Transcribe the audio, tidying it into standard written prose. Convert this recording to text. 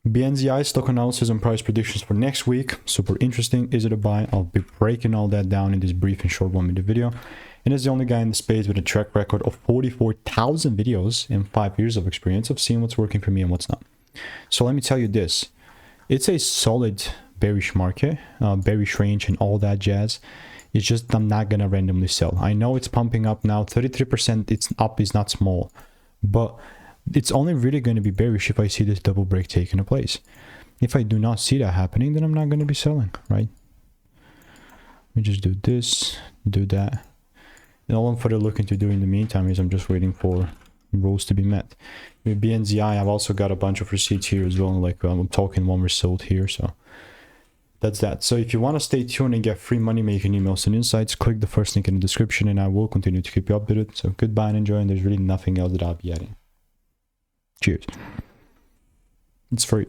BNZI stock analysis and price predictions for next week. Super interesting. Is it a buy? I'll be breaking all that down in this brief and short 1-minute video. And as the only guy in the space with a track record of 44,000 videos and 5 years of experience of seeing what's working for me and what's not. So let me tell you this. It's a solid bearish market, bearish range and all that jazz. It's just I'm not going to randomly sell. I know it's pumping up now. 33% it's up is not small. But it's only really going to be bearish if I see this double break taking place. If I do not see that happening, then I'm not going to be selling, right? Let me just do this, do that. And all I'm further looking to do in the meantime is I'm just waiting for rules to be met. With BNZI, I've also got a bunch of receipts here as well. Like I'm talking one result here, so that's that. So if you want to stay tuned and get free money making emails and insights, click the first link in the description and I will continue to keep you updated. So goodbye and enjoy, and there's really nothing else that I'll be adding. Cheers. It's free.